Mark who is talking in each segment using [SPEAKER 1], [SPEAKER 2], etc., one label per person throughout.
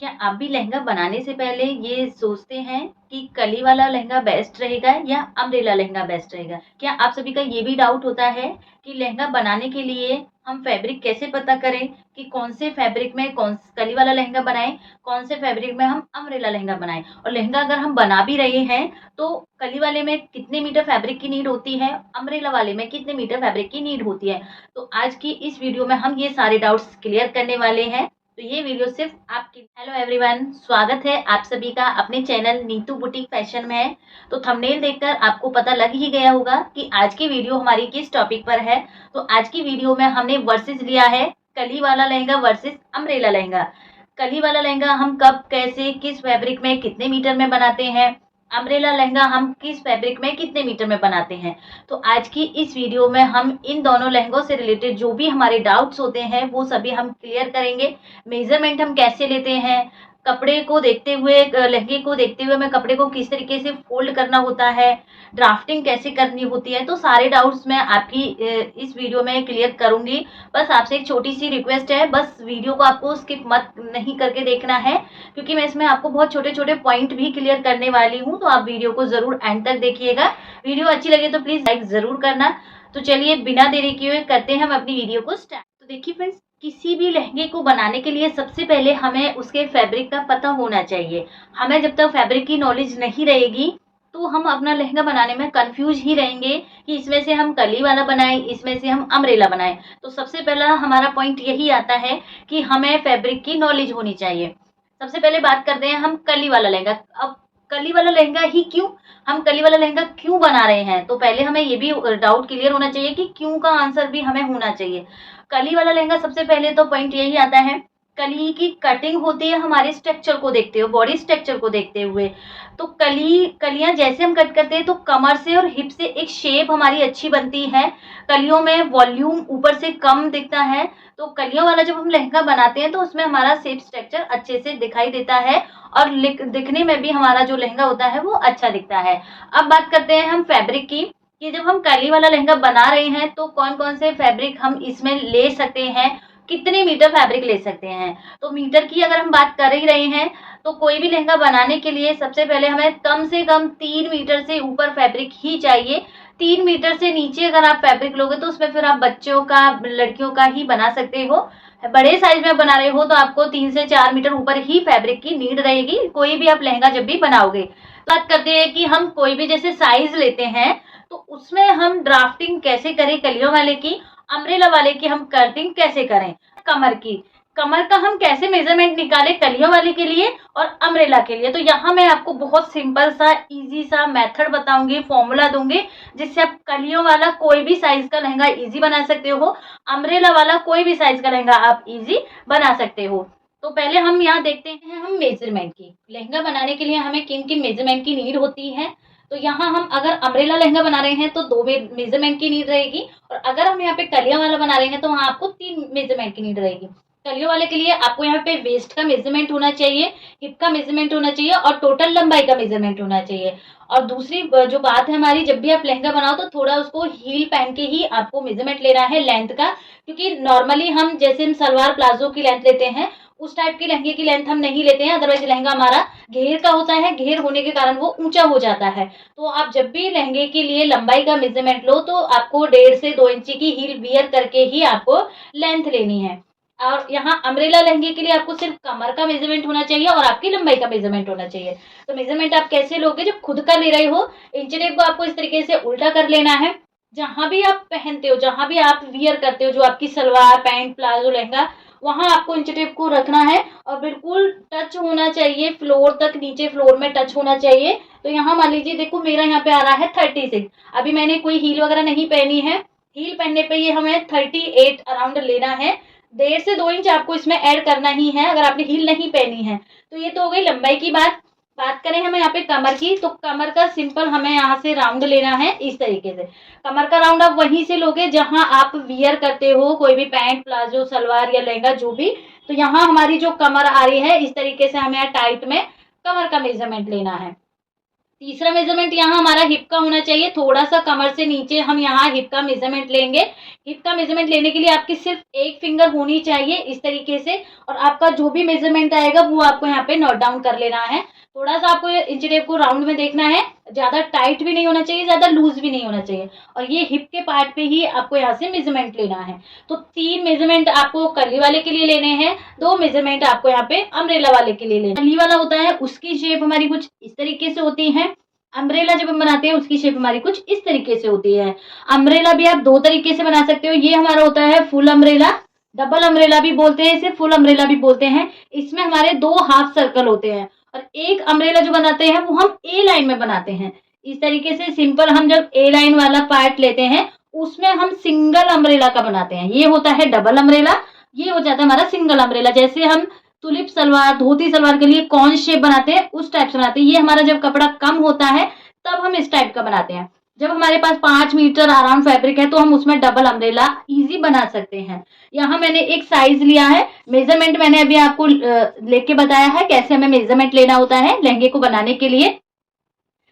[SPEAKER 1] क्या आप भी लहंगा बनाने से पहले ये सोचते हैं कि कली वाला लहंगा बेस्ट रहेगा या अम्ब्रेला लहंगा बेस्ट रहेगा? क्या आप सभी का ये भी डाउट होता है कि लहंगा बनाने के लिए हम फैब्रिक कैसे पता करें कि कौन से फैब्रिक में कौन कली वाला लहंगा बनाएं, कौन से फैब्रिक में हम अम्ब्रेला लहंगा बनाएं? और लहंगा अगर हम बना भी रहे हैं तो कली वाले में कितने मीटर फैब्रिक की नीड होती है, अम्ब्रेला वाले में कितने मीटर फैब्रिक की नीड होती है? तो आज की इस वीडियो में हम ये सारे डाउट्स क्लियर करने वाले हैं। तो ये वीडियो सिर्फ आपकी। हेलो एवरीवन, स्वागत है आप सभी का अपने चैनल नीतू बुटीक फैशन में। तो थंबनेल देखकर आपको पता लग ही गया होगा कि आज की वीडियो हमारी किस टॉपिक पर है। तो आज की वीडियो में हमने वर्सेस लिया है कली वाला लहंगा वर्सेस अम्ब्रेला लहंगा। कली वाला लहंगा हम कब, कैसे, किस फैब्रिक में, कितने मीटर में बनाते हैं, अम्ब्रेला लहंगा हम किस फैब्रिक में कितने मीटर में बनाते हैं। तो आज की इस वीडियो में हम इन दोनों लहंगों से रिलेटेड जो भी हमारे डाउट्स होते हैं वो सभी हम क्लियर करेंगे। मेजरमेंट हम कैसे लेते हैं, कपड़े को देखते हुए, लहंगे को देखते हुए हमें कपड़े को किस तरीके से फोल्ड करना होता है, ड्राफ्टिंग कैसे करनी होती है, तो सारे डाउट्स मैं आपकी इस वीडियो में क्लियर करूंगी। बस आपसे एक छोटी सी रिक्वेस्ट है, बस वीडियो को आपको स्किप मत नहीं करके देखना है, क्योंकि मैं इसमें आपको बहुत छोटे छोटे पॉइंट भी क्लियर करने वाली हूँ। तो आप वीडियो को जरूर एंड तक देखिएगा। वीडियो अच्छी लगे तो प्लीज लाइक जरूर करना। तो चलिए बिना देरी किए करते हैं हम अपनी वीडियो को स्टार्ट। तो देखिए फ्रेंड्स, किसी भी लहंगे को बनाने के लिए सबसे पहले हमें उसके फैब्रिक का पता होना चाहिए। हमें जब तक फैब्रिक की नॉलेज नहीं रहेगी तो हम अपना लहंगा बनाने में कंफ्यूज ही रहेंगे कि इसमें से हम कली वाला बनाएं, इसमें से हम अम्ब्रेला बनाएं। तो सबसे पहला हमारा पॉइंट यही आता है कि हमें फैब्रिक की नॉलेज होनी चाहिए। सबसे पहले बात करते हैं हम कली वाला लहंगा। अब कली वाला लहंगा ही क्यों, हम कली वाला लहंगा क्यों बना रहे हैं, तो पहले हमें ये भी डाउट क्लियर होना चाहिए कि क्यों का आंसर भी हमें होना चाहिए। कली वाला लहंगा सबसे पहले तो पॉइंट यही आता है, कली की कटिंग होती है हमारे स्ट्रक्चर को देखते हुए, बॉडी स्ट्रक्चर को देखते हुए। तो कलियां जैसे हम कट करते हैं तो कमर से और हिप से एक शेप हमारी अच्छी बनती है। कलियों में वॉल्यूम ऊपर से कम दिखता है। तो कलियों वाला जब हम लहंगा बनाते हैं तो उसमें हमारा शेप स्ट्रक्चर अच्छे से दिखाई देता है और दिखने में भी हमारा जो लहंगा होता है वो अच्छा दिखता है। अब बात करते हैं हम फैब्रिक की, कि जब हम कली वाला लहंगा बना रहे हैं तो कौन कौन से फैब्रिक हम इसमें ले सकते हैं, कितने मीटर फैब्रिक ले सकते हैं। तो मीटर की अगर हम बात कर ही रहे हैं तो कोई भी लहंगा बनाने के लिए सबसे पहले हमें कम से कम 3 मीटर से ऊपर फैब्रिक ही चाहिए। 3 मीटर से नीचे अगर आप फैब्रिक लोगे तो उसमें फिर आप बच्चों का, लड़कियों का ही बना सकते हो। बड़े साइज में बना रहे हो तो आपको 3 से 4 मीटर ऊपर ही फैब्रिक की नीड रहेगी, कोई भी आप लहंगा जब भी बनाओगे। बात करते हैं कि हम कोई भी जैसे साइज लेते हैं तो उसमें हम ड्राफ्टिंग कैसे करें, कलियों वाले की, अम्ब्रेला वाले की हम कटिंग कैसे करें, कमर की, कमर का हम कैसे मेजरमेंट निकालें कलियों वाले के लिए और अम्ब्रेला के लिए। तो यहाँ मैं आपको बहुत सिंपल सा इजी सा मेथड बताऊंगी, फॉर्मूला दूंगी, जिससे आप कलियों वाला कोई भी साइज का लहंगा इजी बना सकते हो, अम्ब्रेला वाला कोई भी साइज का लहंगा आप इजी बना सकते हो। तो पहले हम यहाँ देखते हैं हम मेजरमेंट की, लहंगा बनाने के लिए हमें किन किन मेजरमेंट की नीड होती है। तो यहाँ हम अगर अम्ब्रेला लहंगा बना रहे हैं तो 2 मेजरमेंट की नीड रहेगी, और अगर हम यहाँ पे कलिया वाला बना रहे हैं तो वहाँ आपको 3 मेजरमेंट की नीड रहेगी। कलियों वाले के लिए आपको यहाँ पे वेस्ट का मेजरमेंट होना चाहिए, हिप का मेजरमेंट होना चाहिए और टोटल लंबाई का मेजरमेंट होना चाहिए। और दूसरी जो बात है हमारी, जब भी आप लहंगा बनाओ तो थोड़ा उसको हील पहन के ही आपको मेजरमेंट लेना है लेंथ का, क्योंकि नॉर्मली हम जैसे हम सलवार प्लाजो की लेंथ लेते हैं उस टाइप के लहंगे की लेंथ हम नहीं लेते हैं। अदरवाइज लहंगा हमारा घेर का होता है, घेर होने के कारण वो ऊंचा हो जाता है। तो आप जब भी लहंगे के लिए लंबाई का मेजरमेंट लो तो आपको 1.5 से 2 इंची की हील वियर करके ही आपको लेंथ लेनी है। और यहाँ अम्ब्रेला लहंगे के लिए आपको सिर्फ कमर का मेजरमेंट होना चाहिए और आपकी लंबाई का मेजरमेंट होना चाहिए। तो मेजरमेंट आप कैसे लोगे, जब खुद का ले रहे हो, इंच टेप को आपको इस तरीके से उल्टा कर लेना है। जहां भी आप पहनते हो, जहां भी आप वियर करते हो, जो आपकी सलवार, पैंट, प्लाजो, लहंगा, वहां आपको इंच टेप को रखना है और बिल्कुल टच होना चाहिए फ्लोर तक, नीचे फ्लोर में टच होना चाहिए। तो यहाँ मान लीजिए, देखो मेरा यहाँ पे आ रहा है 36। अभी मैंने कोई हील वगैरह नहीं पहनी है, हील पहनने पे ये हमें 38 अराउंड लेना है। 1.5 से 2 इंच आपको इसमें ऐड करना ही है अगर आपने हील नहीं पहनी है। तो ये तो हो गई लंबाई की बात। बात करें हमें यहाँ पे कमर की, तो कमर का सिंपल हमें यहाँ से राउंड लेना है इस तरीके से। कमर का राउंड आप वहीं से लोगे जहां आप वियर करते हो कोई भी पैंट, प्लाजो, सलवार या लहंगा जो भी। तो यहाँ हमारी जो कमर आ रही है इस तरीके से हमें टाइट में कमर का मेजरमेंट लेना है। तीसरा मेजरमेंट यहाँ हमारा हिप का होना चाहिए, थोड़ा सा कमर से नीचे हम यहाँ हिप का मेजरमेंट लेंगे। हिप का मेजरमेंट लेने के लिए आपकी सिर्फ एक फिंगर होनी चाहिए इस तरीके से, और आपका जो भी मेजरमेंट आएगा वो आपको यहाँ पे नोट डाउन कर लेना है। थोड़ा सा आपको इंची टेप को राउंड में देखना है, ज्यादा टाइट भी नहीं होना चाहिए, ज्यादा लूज भी नहीं होना चाहिए, और ये हिप के पार्ट पे ही आपको यहाँ से मेजरमेंट लेना है। तो 3 मेजरमेंट आपको कर्ली वाले के लिए लेने हैं, 2 मेजरमेंट आपको यहाँ पे अम्ब्रेला वाले के लिए लेना है। कर्ली वाला होता है उसकी शेप हमारी कुछ इस तरीके से होती है, अम्ब्रेला जब हम बनाते हैं उसकी शेप हमारी कुछ इस तरीके से होती है। अम्ब्रेला भी आप 2 तरीके से बना सकते हो, ये हमारा होता है फुल अम्ब्रेला, डबल अम्ब्रेला भी बोलते हैं इसे, फुल अम्ब्रेला भी बोलते हैं। इसमें हमारे 2 हाफ सर्कल होते हैं, और एक अम्ब्रेला जो बनाते हैं वो हम ए लाइन में बनाते हैं। इस तरीके से सिंपल हम जब ए लाइन वाला पार्ट लेते हैं उसमें हम सिंगल अम्ब्रेला का बनाते हैं, ये होता है डबल अम्ब्रेला, ये हो जाता है हमारा सिंगल अम्ब्रेला। जैसे हम तुलिप सलवार, धोती सलवार के लिए कौन शेप बनाते हैं उस टाइप से बनाते हैं। ये हमारा जब कपड़ा कम होता है तब हम इस टाइप का बनाते हैं। जब हमारे पास 5 मीटर अराउंड फैब्रिक है तो हम उसमें डबल अम्ब्रेला इजी बना सकते हैं। यहाँ मैंने एक साइज लिया है, मेजरमेंट मैंने अभी आपको लेके बताया है कैसे हमें मेजरमेंट लेना होता है लहंगे को बनाने के लिए।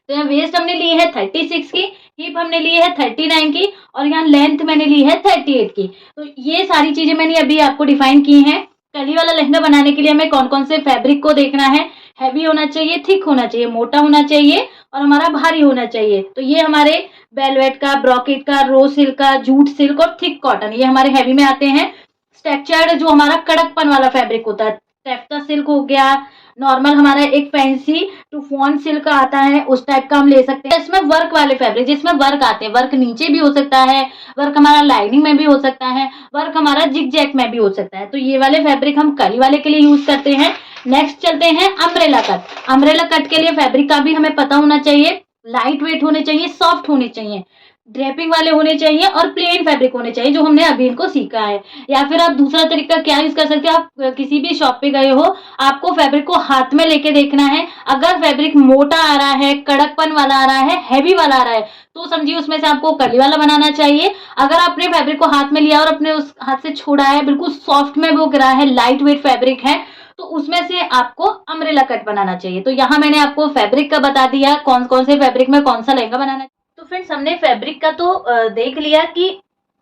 [SPEAKER 1] तो यहाँ वेस्ट हमने ली है 36 की, हिप हमने ली है 39 की, और यहाँ लेंथ मैंने ली है 38 की। तो ये सारी चीजें मैंने अभी आपको डिफाइन की हैं। कली वाला लहंगा बनाने के लिए हमें कौन कौन से फैब्रिक को देखना है, हैवी होना चाहिए, थिक होना चाहिए, मोटा होना चाहिए, और हमारा भारी होना चाहिए। तो ये हमारे वेलवेट का, ब्रॉकेट का, रो सिल्क का, जूट सिल्क और थिक कॉटन, ये हमारे हैवी में आते हैं। स्ट्रक्चर्ड जो हमारा कड़कपन वाला फैब्रिक होता है, टेफ्टा सिल्क हो गया, नॉर्मल हमारा एक फैंसी टूफॉन सिल्क आता है उस टाइप का हम ले सकते हैं। इसमें वर्क वाले फैब्रिक जिसमें वर्क आते हैं, वर्क नीचे भी हो सकता है, वर्क हमारा लाइनिंग में भी हो सकता है, वर्क हमारा जिग जैक में भी हो सकता है। तो ये वाले फैब्रिक हम कली वाले के लिए यूज करते हैं। नेक्स्ट चलते हैं अम्ब्रेला कट। अम्ब्रेला कट के लिए फैब्रिक का भी हमें पता होना चाहिए, लाइट वेट होने चाहिए, सॉफ्ट होने चाहिए, ड्रेपिंग वाले होने चाहिए, और प्लेन फैब्रिक होने चाहिए जो हमने अभी इनको सीखा है। या फिर आप दूसरा तरीका क्या यूज कर सकते हो, आप किसी भी शॉप पे गए हो, आपको फैब्रिक को हाथ में लेके देखना है। अगर फैब्रिक मोटा आ रहा है, कड़कपन वाला आ रहा है, हैवी वाला आ रहा है, तो समझिए उसमें से आपको कली वाला बनाना चाहिए। अगर आपने फैब्रिक को हाथ में लिया और अपने उस हाथ से छोड़ा है, बिल्कुल सॉफ्ट में वो गिरा है, लाइट वेट फैब्रिक है, तो उसमें से आपको अम्ब्रेला कट बनाना चाहिए। तो यहाँ मैंने आपको फैब्रिक का बता दिया, कौन कौन से फैब्रिक में कौन सा लहंगा बनाना है। तो फ्रेंड्स हमने फैब्रिक का तो देख लिया कि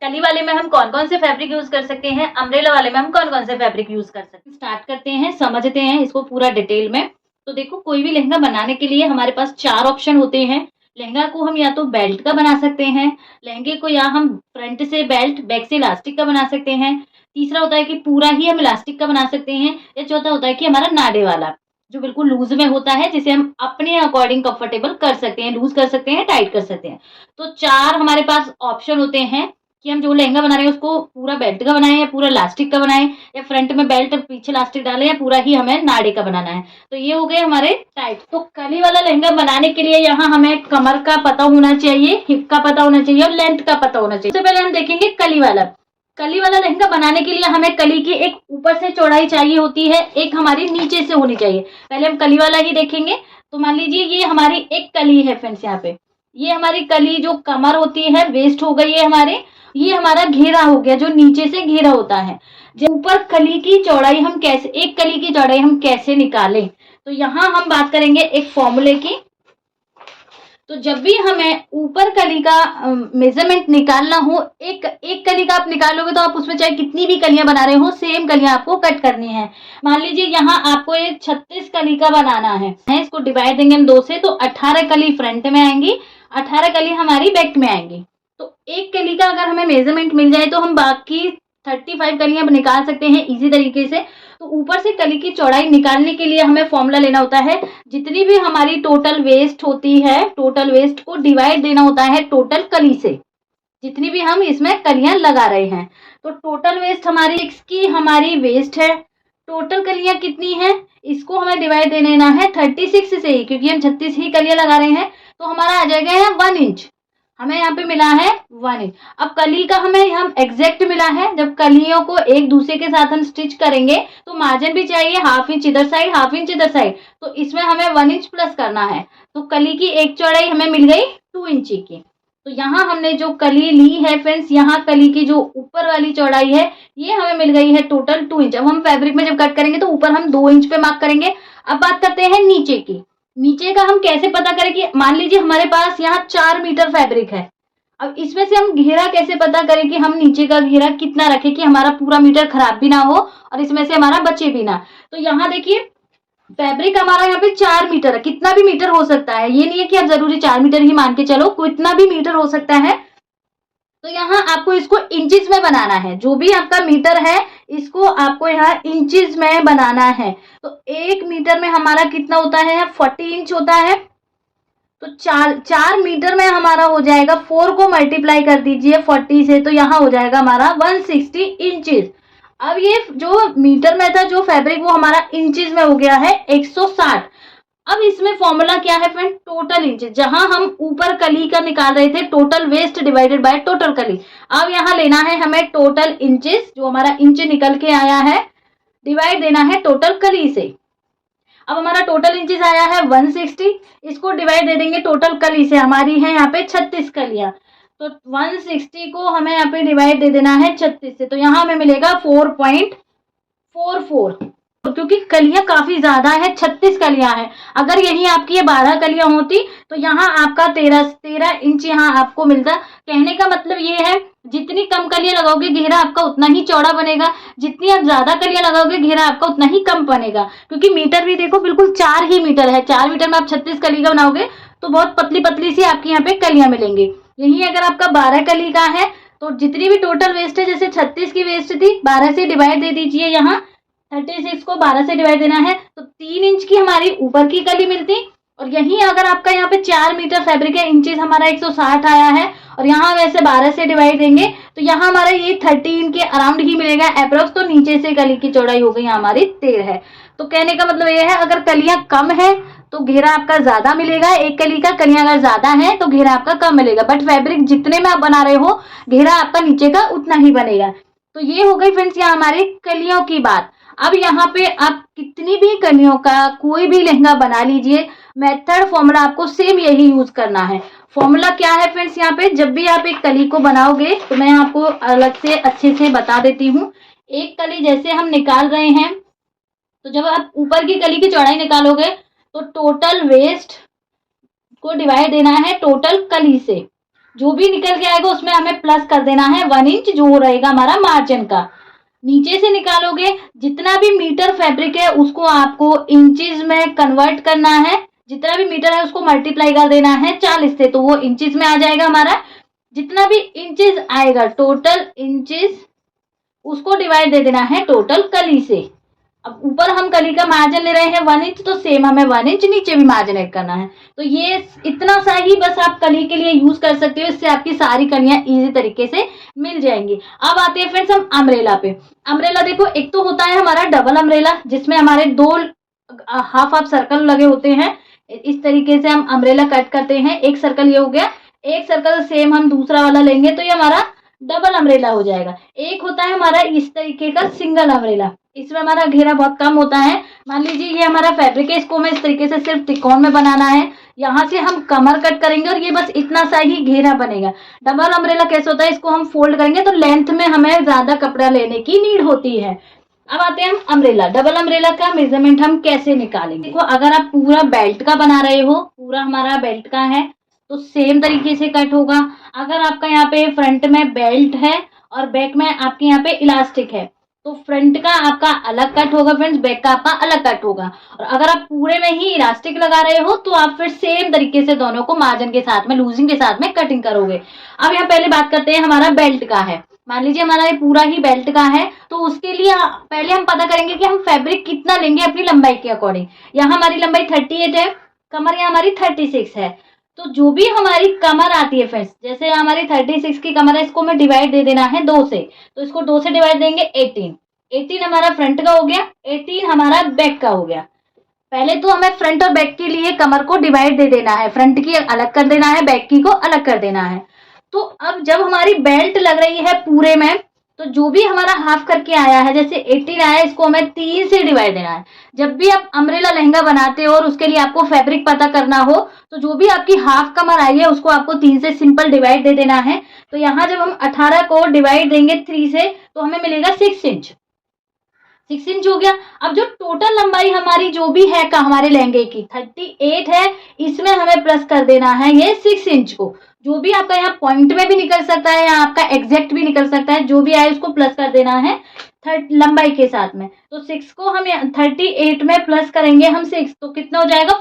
[SPEAKER 1] कली वाले में हम कौन कौन से फैब्रिक यूज कर सकते हैं, अम्ब्रेला वाले में हम कौन कौन से फैब्रिक यूज कर सकते हैं। स्टार्ट करते हैं, समझते हैं इसको पूरा डिटेल में। तो देखो, कोई भी लहंगा बनाने के लिए हमारे पास 4 ऑप्शन होते हैं। लहंगा को हम या तो बेल्ट का बना सकते हैं, लहंगे को या हम फ्रंट से बेल्ट, बैक से इलास्टिक का बना सकते हैं। तीसरा होता है कि पूरा ही हम इलास्टिक का बना सकते हैं, या चौथा होता है कि हमारा नाडे वाला जो बिल्कुल लूज में होता है, जिसे हम अपने अकॉर्डिंग कंफर्टेबल कर सकते हैं, लूज कर सकते हैं, टाइट कर सकते हैं। तो 4 हमारे पास ऑप्शन होते हैं कि हम जो लहंगा बना रहे हैं उसको पूरा बेल्ट का बनाएं, या पूरा इलास्टिक का बनाएं, या फ्रंट में बेल्ट पीछे इलास्टिक डालें, या पूरा ही हमें नाड़े का बनाना है। तो ये हो गए हमारे टाइप। तो कली वाला लहंगा बनाने के लिए यहाँ हमें कमर का पता होना चाहिए, हिप का पता होना चाहिए, और लेंथ का पता होना चाहिए। सबसे पहले हम देखेंगे कली वाला। कली वाला लहंगा बनाने के लिए हमें कली की एक ऊपर से चौड़ाई चाहिए होती है, एक हमारी नीचे से होनी चाहिए। पहले हम कली वाला ही देखेंगे। तो मान लीजिए ये हमारी एक कली है फ्रेंड्स, यहाँ पे ये हमारी कली जो कमर होती है, वेस्ट हो गई है हमारे, ये हमारा घेरा हो गया जो नीचे से घेरा होता है। जब ऊपर कली की चौड़ाई हम कैसे, एक कली की चौड़ाई हम कैसे निकालें, तो यहाँ हम बात करेंगे एक फॉर्मूले की। तो जब भी हमें ऊपर कली का मेजरमेंट निकालना हो, एक कली का आप निकालोगे तो आप उसमें चाहे कितनी भी कलियां बना रहे हो, सेम कलियां आपको कट करनी है। मान लीजिए यहाँ आपको एक 36 कली का बनाना है, इसको डिवाइड देंगे हम 2 से, तो 18 कली फ्रंट में आएंगी, 18 कली हमारी बैक में आएंगी। तो एक कली का अगर हमें मेजरमेंट मिल जाए तो हम बाकी 35 कलियां निकाल सकते हैं इजी तरीके से। तो ऊपर से कली की चौड़ाई निकालने के लिए हमें फॉर्मूला लेना होता है, जितनी भी हमारी टोटल वेस्ट होती है, टोटल वेस्ट को डिवाइड देना होता है टोटल कली से, जितनी भी हम इसमें कलियां लगा रहे हैं। तो टोटल वेस्ट हमारी 6 की हमारी वेस्ट है, टोटल कलियां कितनी है इसको हमें डिवाइड दे देना है 36 से ही, क्योंकि हम 36 ही कलियां लगा रहे हैं। तो हमारा आ जाएगा यहाँ 1 इंच, हमें यहाँ पे मिला है 1 इंच। अब कली का हमें हम एग्जैक्ट मिला है, जब कलियों को एक दूसरे के साथ हम स्टिच करेंगे तो मार्जिन भी चाहिए 1/2 इंच इधर साइड, 1/2 इंच इधर साइड, तो इसमें हमें 1 इंच प्लस करना है। तो कली की एक चौड़ाई हमें मिल गई 2 इंची की। तो यहाँ हमने जो कली ली है फ्रेंड्स, यहाँ कली की जो ऊपर वाली चौड़ाई है ये हमें मिल गई है टोटल 2 इंच। अब हम फैब्रिक में जब कट करेंगे तो ऊपर हम 2 इंच पे मार्क करेंगे। अब बात करते हैं नीचे की। नीचे का हम कैसे पता करें कि मान लीजिए हमारे पास यहाँ 4 मीटर फैब्रिक है। अब इसमें से हम घेरा कैसे पता करें कि हम नीचे का घेरा कितना रखें कि हमारा पूरा मीटर खराब भी ना हो और इसमें से हमारा बचे भी ना। तो यहाँ देखिए फैब्रिक हमारा यहाँ पे 4 मीटर है, कितना भी मीटर हो सकता है, ये नहीं है कि आप जरूरी 4 मीटर ही मान के चलो, कितना भी मीटर हो सकता है। तो यहाँ आपको इसको इंचेस में बनाना है, जो भी आपका मीटर है इसको आपको यहाँ इंचेस में बनाना है। तो 1 मीटर में हमारा कितना होता है, 40 इंच होता है। तो 4 मीटर में हमारा हो जाएगा, 4 को मल्टीप्लाई कर दीजिए 40 से, तो यहाँ हो जाएगा हमारा 160 इंचेस। अब ये जो मीटर में था जो फैब्रिक वो हमारा इंचेस में हो गया है 160। अब इसमें फॉर्मूला क्या है फ्रेंड, टोटल इंचेस। जहां हम ऊपर कली का निकाल रहे थे total waste divided by total कली, अब यहाँ लेना है हमें टोटल इंचेस, जो हमारा इंच निकल के आया है, डिवाइड देना है टोटल कली से। अब हमारा टोटल इंचेस आया है 160, इसको डिवाइड दे देंगे टोटल कली से, हमारी है यहाँ पे 36 कलियां। तो 160 को हमें यहाँ पे डिवाइड दे देना है 36 से, तो यहाँ हमें मिलेगा 4.44, क्योंकि कलियां काफी ज्यादा है, 36 कलियां हैं। अगर यही आपकी ये 12 कलियां होती तो यहाँ आपका 13 इंच यहाँ आपको मिलता। कहने का मतलब ये है जितनी कम कलियां लगाओगे घेरा आपका उतना ही चौड़ा बनेगा, जितनी आप ज्यादा कलियां लगाओगे घेरा आपका उतना ही कम बनेगा। क्योंकि मीटर भी देखो बिल्कुल 4 ही मीटर है, 4 मीटर में आप 36 कली का बनाओगे तो बहुत पतली पतली सी आपकी यहाँ पे कलियां मिलेंगी। यही अगर आपका 12 कली का है तो जितनी भी टोटल वेस्ट है, जैसे 36 की वेस्ट थी, 12 से डिवाइड दे दीजिए, यहाँ 36 को 12 से डिवाइड देना है तो 3 इंच की हमारी ऊपर की कली मिलती। और यही अगर आपका यहाँ पे 4 मीटर फैब्रिक है, इंचेस हमारा 160 आया है, और यहाँ वैसे 12 से डिवाइड देंगे तो यहाँ हमारा ये 13 के अराउंड ही मिलेगा अप्रोक्स। तो नीचे से कली की चौड़ाई हो गई हमारी 13 है। तो कहने का मतलब ये है अगर कलियां कम है तो घेरा आपका ज्यादा मिलेगा, एक कली का, कलियां अगर ज्यादा है तो घेरा आपका कम मिलेगा। बट फैब्रिक जितने में आप बना रहे हो घेरा आपका नीचे का उतना ही बनेगा। तो ये हो गई फ्रेंड्स यहाँ हमारे कलियों की बात। अब यहाँ पे आप कितनी भी कलियों का कोई भी लहंगा बना लीजिए, मेथड फॉर्मूला आपको सेम यही यूज करना है। फॉर्मूला क्या है फ्रेंड्स, यहाँ पे जब भी आप एक कली को बनाओगे तो मैं आपको अलग से अच्छे से बता देती हूँ। एक कली जैसे हम निकाल रहे हैं, तो जब आप ऊपर की कली की चौड़ाई निकालोगे तो टोटल वेस्ट को डिवाइड देना है टोटल कली से, जो भी निकल के आएगा उसमें हमें प्लस कर देना है 1 इंच, जो रहेगा हमारा मार्जिन का। नीचे से निकालोगे जितना भी मीटर फैब्रिक है उसको आपको इंचेस में कन्वर्ट करना है, जितना भी मीटर है उसको मल्टीप्लाई कर देना है 40 से, तो वो इंचेस में आ जाएगा हमारा। जितना भी इंचेस आएगा टोटल इंचेस उसको डिवाइड दे देना है टोटल कली से। अब ऊपर हम कली का मार्जिन ले रहे हैं 1 इंच, तो सेम हमें 1 इंच नीचे भी मार्जिन ऐड करना है। तो ये इतना सा ही बस आप कली के लिए यूज कर सकते हो, इससे आपकी सारी कलियां इजी तरीके से मिल जाएंगी। अब आते हैं फ्रेंड्स हम अम्ब्रेला पे। अम्ब्रेला देखो, एक तो होता है हमारा डबल अम्ब्रेला जिसमें हमारे 2 हाफ सर्कल लगे होते हैं। इस तरीके से हम अम्ब्रेला कट करते हैं। एक सर्कल ये हो गया, एक सर्कल सेम हम दूसरा वाला लेंगे तो ये हमारा डबल अम्ब्रेला हो जाएगा। एक होता है हमारा इस तरीके का सिंगल अम्ब्रेला, इसमें हमारा घेरा बहुत कम होता है। मान लीजिए ये हमारा फैब्रिक है, इसको हमें इस तरीके से सिर्फ त्रिकोण में बनाना है, यहाँ से हम कमर कट करेंगे और ये बस इतना सा ही घेरा बनेगा। डबल अम्ब्रेला कैसे होता है, इसको हम फोल्ड करेंगे तो लेंथ में हमें ज्यादा कपड़ा लेने की नीड होती है। अब आते हैं हम अम्ब्रेला। डबल अम्ब्रेला का मेजरमेंट हम कैसे निकालेंगे। देखो, अगर आप पूरा बेल्ट का बना रहे हो, पूरा हमारा बेल्ट का है तो सेम तरीके से कट होगा। अगर आपका यहाँ पे फ्रंट में बेल्ट है और बैक में आपके यहाँ पे इलास्टिक है तो फ्रंट का आपका अलग कट होगा फ्रेंड्स, बैक का आपका अलग कट होगा। और अगर आप पूरे में ही इलास्टिक लगा रहे हो तो आप फिर सेम तरीके से दोनों को मार्जिन के साथ में, लूजिंग के साथ में कटिंग करोगे। अब यहाँ पहले बात करते हैं हमारा बेल्ट का है। मान लीजिए हमारा ये पूरा ही बेल्ट का है तो उसके लिए पहले हम पता करेंगे कि हम फैब्रिक कितना लेंगे अपनी लंबाई के अकॉर्डिंग। यहाँ हमारी लंबाई 38 है, कमर यहाँ हमारी 36 है। तो जो भी हमारी कमर आती है फ्रेंड्स, जैसे हमारी 36 की कमर है, इसको हमें डिवाइड दे देना है 2 से, तो इसको 2 से डिवाइड देंगे 18 हमारा फ्रंट का हो गया, 18 हमारा बैक का हो गया। पहले तो हमें फ्रंट और बैक के लिए कमर को डिवाइड दे देना है, फ्रंट की अलग कर देना है, बैक की को अलग कर देना है। तो अब जब हमारी बेल्ट लग रही है पूरे में तो जो भी हमारा हाफ करके आया है, जैसे 18 आया, इसको हमें 3 से डिवाइड देना है। जब भी आप अम्ब्रेला लहंगा बनाते हो और उसके लिए आपको फैब्रिक पता करना हो तो जो भी आपकी हाफ कमर आई है उसको आपको 3 से सिंपल डिवाइड दे देना है। तो यहाँ जब हम 18 को डिवाइड देंगे 3 से तो हमें मिलेगा 6 इंच। 6 इंच हो गया। अब जो टोटल लंबाई हमारी जो भी है का हमारे लहंगे की 38 है, इसमें हमें प्लस कर देना है ये 6 इंच को। जो भी आपका यहाँ पॉइंट में भी निकल सकता है या आपका एग्जैक्ट भी निकल सकता है, जो भी आए उसको प्लस कर देना है लंबाई के साथ में। तो 6 को हम 38 में प्लस करेंगे हम 6, तो कितना हो जाएगा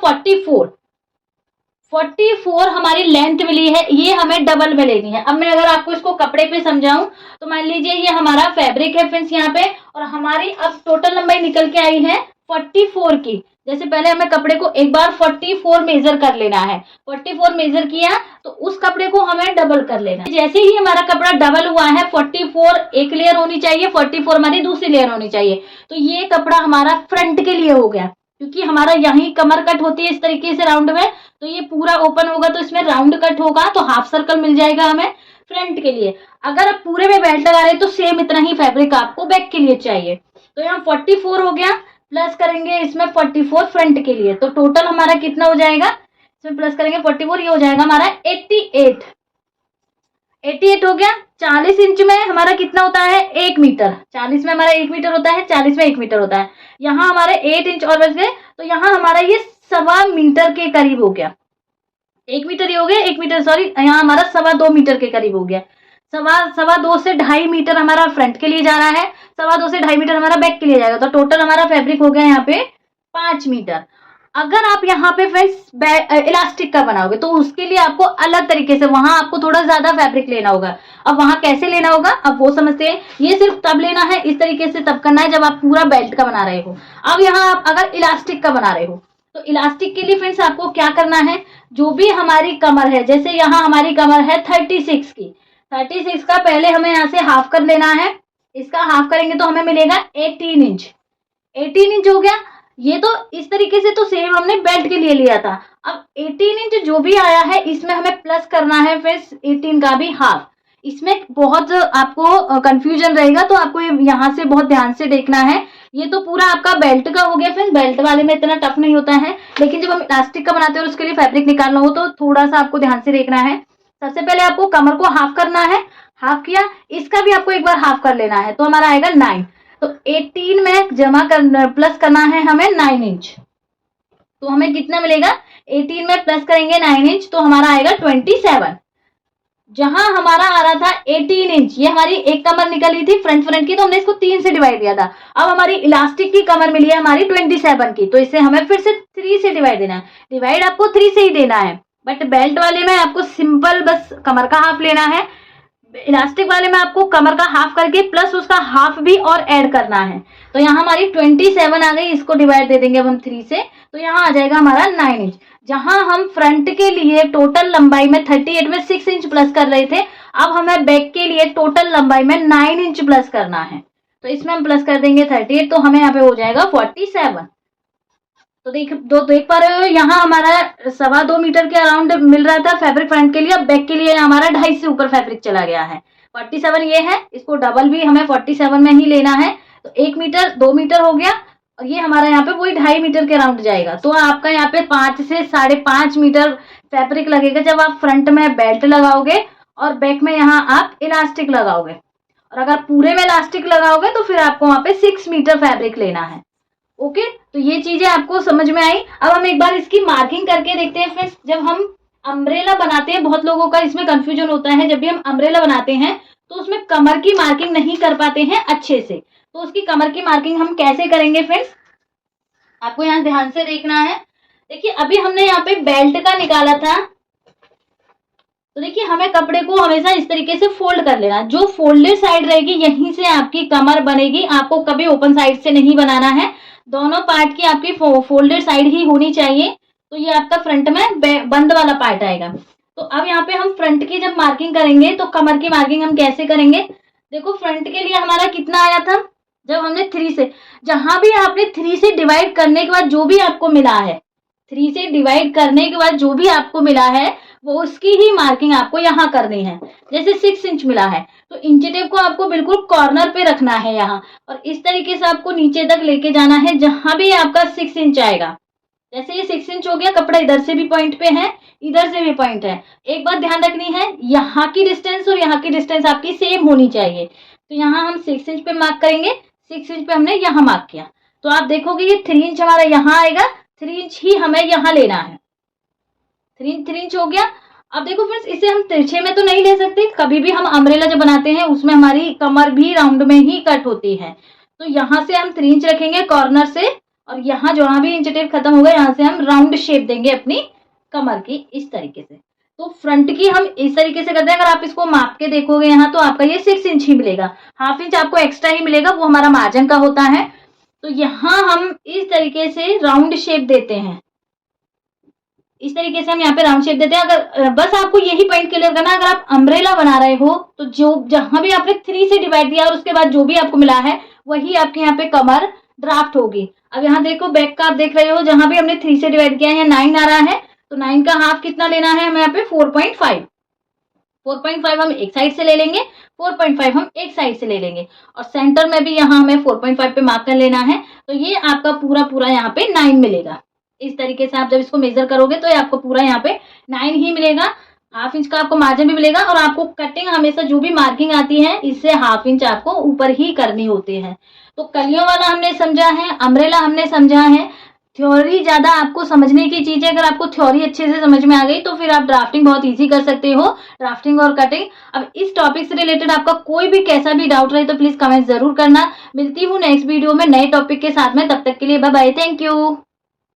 [SPEAKER 1] 44 हमारी लेंथ मिली है, ये हमें डबल में लेनी है। अब मैं अगर आपको इसको कपड़े पे समझाऊं तो मान लीजिए ये हमारा फैब्रिक है फ्रेंड्स यहाँ पे, और हमारी अब टोटल लंबाई निकल के आई है 44 की। जैसे पहले हमें कपड़े को एक बार 44 मेजर कर लेना है, 44 मेजर किया तो उस कपड़े को हमें डबल कर लेना है। जैसे ही हमारा कपड़ा डबल हुआ है, 44 एक लेयर होनी चाहिए, 44 हमारी दूसरी लेयर होनी चाहिए, तो ये कपड़ा हमारा फ्रंट के लिए हो गया, क्योंकि हमारा यहीं कमर कट होती है इस तरीके से राउंड में, तो ये पूरा ओपन होगा तो इसमें राउंड कट होगा, तो हाफ सर्कल मिल जाएगा हमें फ्रंट के लिए। अगर आप पूरे में बेल्ट लगा रहे तो सेम इतना ही फैब्रिक आपको बैक के लिए चाहिए। तो यहाँ 44 हो गया, प्लस करेंगे इसमें 44 फ्रंट के लिए, तो टोटल हमारा कितना हो जाएगा, इसमें प्लस करेंगे 44, ये हो जाएगा हमारा 88 हो गया। 40 इंच में हमारा कितना होता है 1 मीटर, 40 में हमारा 1 मीटर होता है, 40 में 1 मीटर होता है। यहाँ हमारे 8 इंच और बच गए, तो यहाँ हमारा ये 1.25 मीटर के करीब हो गया। 1 मीटर ही हो गया, 1 मीटर सॉरी, यहाँ हमारा 2.25 मीटर के करीब हो गया। 2.25 से 2.5 मीटर हमारा फ्रंट के लिए जा रहा है, 2.25 से 2.5 मीटर हमारा बैक के लिए जाएगा, तो टोटल हमारा फैब्रिक हो गया यहाँ पे 5 मीटर। अगर आप यहाँ पे फ्रेंड्स इलास्टिक का बनाओगे तो उसके लिए आपको अलग तरीके से, वहां आपको थोड़ा ज्यादा फैब्रिक लेना होगा। अब वहां कैसे लेना होगा अब वो समझते हैं। ये सिर्फ तब लेना है, इस तरीके से तब करना है जब आप पूरा बेल्ट का बना रहे हो। अब यहाँ आप अगर इलास्टिक का बना रहे हो तो इलास्टिक के लिए फ्रेंड्स आपको क्या करना है, जो भी हमारी कमर है, जैसे यहाँ हमारी कमर है 36 की, 36 का पहले हमें यहाँ से हाफ कर लेना है। इसका हाफ करेंगे तो हमें मिलेगा 18 इंच। 18 इंच हो गया। ये तो इस तरीके से तो सेम हमने बेल्ट के लिए लिया था। अब 18 इंच जो भी आया है इसमें हमें प्लस करना है फ्रेंड्स 18 का भी हाफ। इसमें बहुत आपको कंफ्यूजन रहेगा, तो आपको यहाँ से बहुत ध्यान से देखना है। ये तो पूरा आपका बेल्ट का हो गया, फिर बेल्ट वाले में इतना टफ नहीं होता है, लेकिन जब हम इलास्टिक का बनाते हैं और उसके लिए फैब्रिक निकालना हो तो थोड़ा सा आपको ध्यान से देखना है। सबसे पहले आपको कमर को हाफ करना है, हाफ किया, इसका भी आपको एक बार हाफ कर लेना है, तो हमारा आएगा 9। तो 18 में जमा कर प्लस करना है हमें 9 इंच, तो हमें कितना मिलेगा 18 में प्लस करेंगे 9 इंच तो हमारा आएगा 27। जहां हमारा आ रहा था 18 इंच, ये हमारी एक कमर निकली थी फ्रंट की, तो हमने इसको 3 से डिवाइड किया था। अब हमारी इलास्टिक की कमर मिली है हमारी 27 की, तो इसे हमें फिर से 3 से डिवाइड देना है। डिवाइड आपको 3 से ही देना है, बट बेल्ट वाले में आपको सिंपल बस कमर का हाफ लेना है। इलास्टिक वाले में आपको कमर का हाफ करके प्लस उसका हाफ भी और ऐड करना है। तो यहाँ हमारी 27 आ गई, इसको डिवाइड दे देंगे अब हम 3 से, तो यहाँ आ जाएगा हमारा 9 इंच। जहां हम फ्रंट के लिए टोटल लंबाई में 38 में 6 इंच प्लस कर रहे थे, अब हमें बैक के लिए टोटल लंबाई में 9 इंच प्लस करना है। तो इसमें हम प्लस कर देंगे 38, तो हमें यहाँ पे हो जाएगा 47। तो देख पा रहे हो यहाँ हमारा 2.25 मीटर के अराउंड मिल रहा था फैब्रिक फ्रंट के लिए। अब बैक के लिए हमारा 2.5 से ऊपर फैब्रिक चला गया है। 47 ये है, इसको डबल भी हमें 47 में ही लेना है, तो 1 मीटर 2 मीटर हो गया, और ये हमारा यहाँ पे वही 2.5 मीटर के अराउंड जाएगा। तो आपका यहाँ पे 5 से 5.5 मीटर फैब्रिक लगेगा जब आप फ्रंट में बेल्ट लगाओगे और बैक में यहाँ आप इलास्टिक लगाओगे। और अगर पूरे में इलास्टिक लगाओगे तो फिर आपको वहां पे 6 मीटर फैब्रिक लेना है। ओके, तो ये चीजें आपको समझ में आई। अब हम एक बार इसकी मार्किंग करके देखते हैं फ्रेंड्स। जब हम अम्ब्रेला बनाते हैं, बहुत लोगों का इसमें कंफ्यूजन होता है, जब भी हम अम्ब्रेला बनाते हैं तो उसमें कमर की मार्किंग नहीं कर पाते हैं अच्छे से। तो उसकी कमर की मार्किंग हम कैसे करेंगे फ्रेंड्स, आपको यहाँ ध्यान से देखना है। देखिए अभी हमने यहाँ पे बेल्ट का निकाला था, तो देखिए हमें कपड़े को हमेशा इस तरीके से फोल्ड कर लेना। जो फोल्डेड साइड रहेगी यहीं से आपकी कमर बनेगी, आपको कभी ओपन साइड से नहीं बनाना है। दोनों पार्ट की आपकी फोल्डेड साइड ही होनी चाहिए, तो ये आपका फ्रंट में बंद वाला पार्ट आएगा। तो अब यहाँ पे हम फ्रंट की जब मार्किंग करेंगे तो कमर की मार्किंग हम कैसे करेंगे, देखो फ्रंट के लिए हमारा कितना आया था, जब हमने 3 से, जहां भी आपने 3 से डिवाइड करने के बाद जो भी आपको मिला है, 3 से डिवाइड करने के बाद जो भी आपको मिला है वो उसकी ही मार्किंग आपको यहाँ करनी है। जैसे 6 इंच मिला है तो इंच टेप को आपको बिल्कुल कॉर्नर पे रखना है यहाँ, और इस तरीके से आपको नीचे तक लेके जाना है जहां भी आपका 6 इंच आएगा। जैसे ये 6 इंच हो गया, कपड़ा इधर से भी पॉइंट पे है, इधर से भी पॉइंट है। एक बात ध्यान रखनी है, यहाँ की डिस्टेंस और यहाँ की डिस्टेंस आपकी सेम होनी चाहिए। तो यहाँ हम 6 इंच पे मार्क करेंगे,
[SPEAKER 2] 6 इंच पे हमने यहाँ मार्क किया, तो आप देखोगे ये 3 इंच हमारा यहाँ आएगा, 3 इंच ही हमें यहाँ लेना है। 3 इंच हो गया। अब देखो फ्रेंड्स, इसे हम तिरछे में तो नहीं ले सकते, कभी भी हम अम्ब्रेला जब बनाते हैं उसमें हमारी कमर भी राउंड में ही कट होती है, तो यहाँ से हम 3 इंच रखेंगे कॉर्नर से, और यहाँ जहाँ भी इंच टेप खत्म होगा यहाँ से हम राउंड शेप देंगे अपनी कमर की, इस तरीके से। तो फ्रंट की हम इस तरीके से करते हैं। अगर आप इसको माप के देखोगे यहाँ, तो आपका ये 6 इंच ही मिलेगा, हाफ इंच आपको एक्स्ट्रा ही मिलेगा, वो हमारा मार्जिन का होता है। तो यहाँ हम इस तरीके से राउंड शेप देते हैं, इस तरीके से हम यहाँ पे राउंड शेप देते हैं। अगर बस आपको यही पॉइंट क्लियर करना, अगर आप अम्ब्रेला बना रहे हो तो जो जहां भी आपने 3 से डिवाइड दिया और उसके बाद जो भी आपको मिला है वही आपके यहाँ पे कमर ड्राफ्ट होगी। अब यहाँ देखो बैक का आप देख रहे हो, जहां भी हमने 3 से डिवाइड किया है 9 आ रहा है, तो 9 का हाफ कितना लेना है हमें यहाँ पे 4.5। 4.5 हम एक साइड से ले लेंगे, 4.5 हम एक साइड से ले लेंगे, और सेंटर में भी यहाँ हमें 4.5 पे मार्क कर लेना है। तो ये आपका पूरा पूरा यहाँ पे 9 मिलेगा। इस तरीके से आप जब इसको मेजर करोगे तो ये आपको पूरा यहाँ पे 9 ही मिलेगा। हाफ इंच का आपको मार्जिन भी मिलेगा, और आपको कटिंग हमेशा जो भी मार्किंग आती है इससे हाफ इंच आपको ऊपर ही करनी होती है। तो कलियों वाला हमने समझा है, अम्ब्रेला हमने समझा है। थ्योरी ज्यादा आपको समझने की चीज है, अगर आपको थ्योरी अच्छे से समझ में आ गई तो फिर आप ड्राफ्टिंग बहुत इजी कर सकते हो, ड्राफ्टिंग और कटिंग। अब इस टॉपिक से रिलेटेड आपका कोई भी कैसा भी डाउट रहे तो प्लीज कमेंट जरूर करना। मिलती हूँ नेक्स्ट वीडियो में नए टॉपिक के साथ में, तब तक के लिए बाय बाय, थैंक यू।